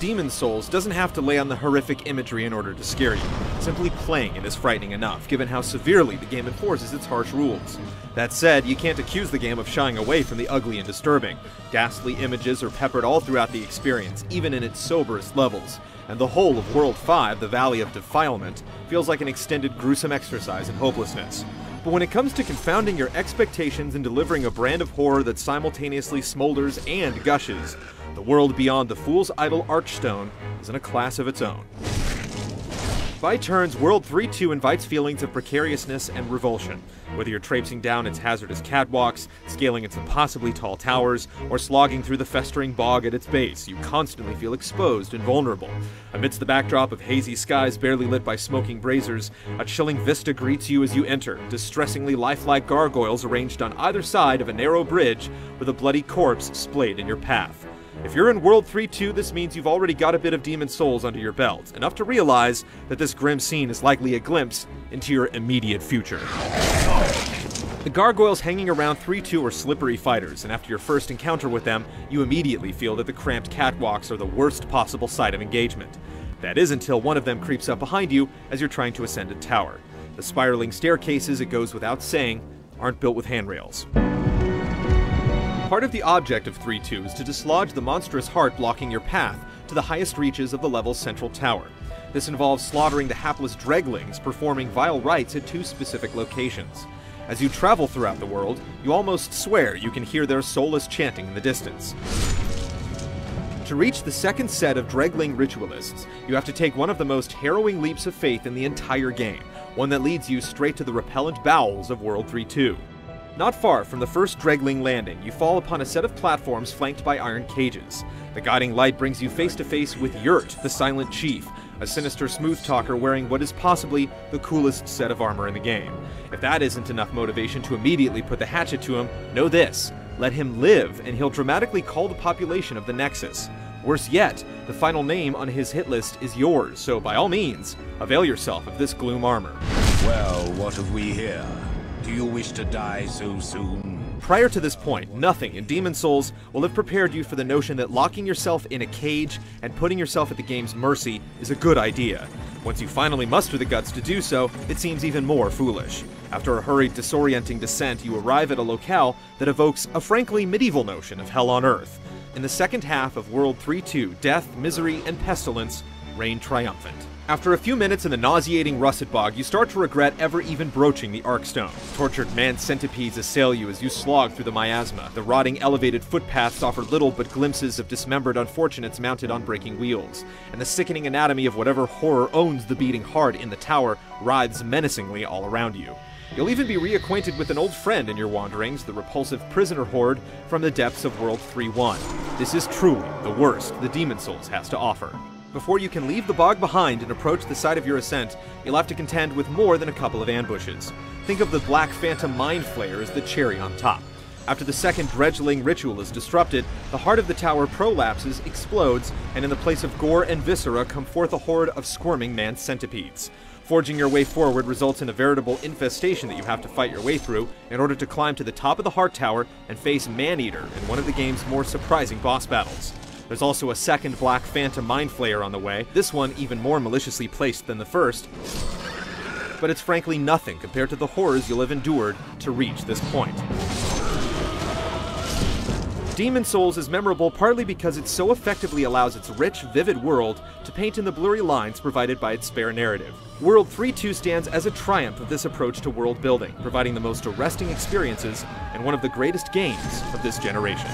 Demon's Souls doesn't have to lay on the horrific imagery in order to scare you. Simply playing it is frightening enough, given how severely the game enforces its harsh rules. That said, you can't accuse the game of shying away from the ugly and disturbing. Ghastly images are peppered all throughout the experience, even in its soberest levels. And the whole of World 5, the Valley of Defilement, feels like an extended gruesome exercise in hopelessness. But when it comes to confounding your expectations and delivering a brand of horror that simultaneously smolders and gushes, the world beyond the Fool's Idol Archstone is in a class of its own. By turns, World 3-2 invites feelings of precariousness and revulsion. Whether you're traipsing down its hazardous catwalks, scaling its impossibly tall towers, or slogging through the festering bog at its base, you constantly feel exposed and vulnerable. Amidst the backdrop of hazy skies barely lit by smoking braziers, a chilling vista greets you as you enter, distressingly lifelike gargoyles arranged on either side of a narrow bridge with a bloody corpse splayed in your path. If you're in World 3-2, this means you've already got a bit of Demon's Souls under your belt, enough to realize that this grim scene is likely a glimpse into your immediate future. The gargoyles hanging around 3-2 are slippery fighters, and after your first encounter with them, you immediately feel that the cramped catwalks are the worst possible site of engagement. That is until one of them creeps up behind you as you're trying to ascend a tower. The spiraling staircases, it goes without saying, aren't built with handrails. Part of the object of 3-2 is to dislodge the monstrous heart blocking your path to the highest reaches of the level's central tower. This involves slaughtering the hapless dreglings, performing vile rites at 2 specific locations. As you travel throughout the world, you almost swear you can hear their soulless chanting in the distance. To reach the second set of dregling ritualists, you have to take one of the most harrowing leaps of faith in the entire game, one that leads you straight to the repellent bowels of World 3-2. Not far from the first dregling landing, you fall upon a set of platforms flanked by iron cages. The guiding light brings you face to face with Yurt, the Silent Chief, a sinister smooth talker wearing what is possibly the coolest set of armor in the game. If that isn't enough motivation to immediately put the hatchet to him, know this: let him live, and he'll dramatically call the population of the Nexus. Worse yet, the final name on his hit list is yours, so by all means, avail yourself of this gloom armor. Well, what have we here? Do you wish to die so soon? Prior to this point, nothing in Demon's Souls will have prepared you for the notion that locking yourself in a cage and putting yourself at the game's mercy is a good idea. Once you finally muster the guts to do so, it seems even more foolish. After a hurried, disorienting descent, you arrive at a locale that evokes a frankly medieval notion of hell on earth. In the second half of World 3-2, death, misery, and pestilence reign triumphant. After a few minutes in the nauseating russet bog, you start to regret ever even broaching the Arkstone. Tortured man-centipedes assail you as you slog through the miasma. The rotting elevated footpaths offer little but glimpses of dismembered unfortunates mounted on breaking wheels. And the sickening anatomy of whatever horror owns the beating heart in the tower writhes menacingly all around you. You'll even be reacquainted with an old friend in your wanderings, the repulsive prisoner horde from the depths of World 3-1. This is truly the worst the Demon's Souls has to offer. Before you can leave the bog behind and approach the site of your ascent, you'll have to contend with more than a couple of ambushes. Think of the Black Phantom Mind Flayer as the cherry on top. After the second dredgling ritual is disrupted, the heart of the tower prolapses, explodes, and in the place of gore and viscera come forth a horde of squirming man-centipedes. Forging your way forward results in a veritable infestation that you have to fight your way through in order to climb to the top of the Heart Tower and face Man-Eater in one of the game's more surprising boss battles. There's also a second Black Phantom Mind Flayer on the way, this one even more maliciously placed than the first, but it's frankly nothing compared to the horrors you'll have endured to reach this point. Demon's Souls is memorable partly because it so effectively allows its rich, vivid world to paint in the blurry lines provided by its spare narrative. World 3-2 stands as a triumph of this approach to world building, providing the most arresting experiences and one of the greatest games of this generation.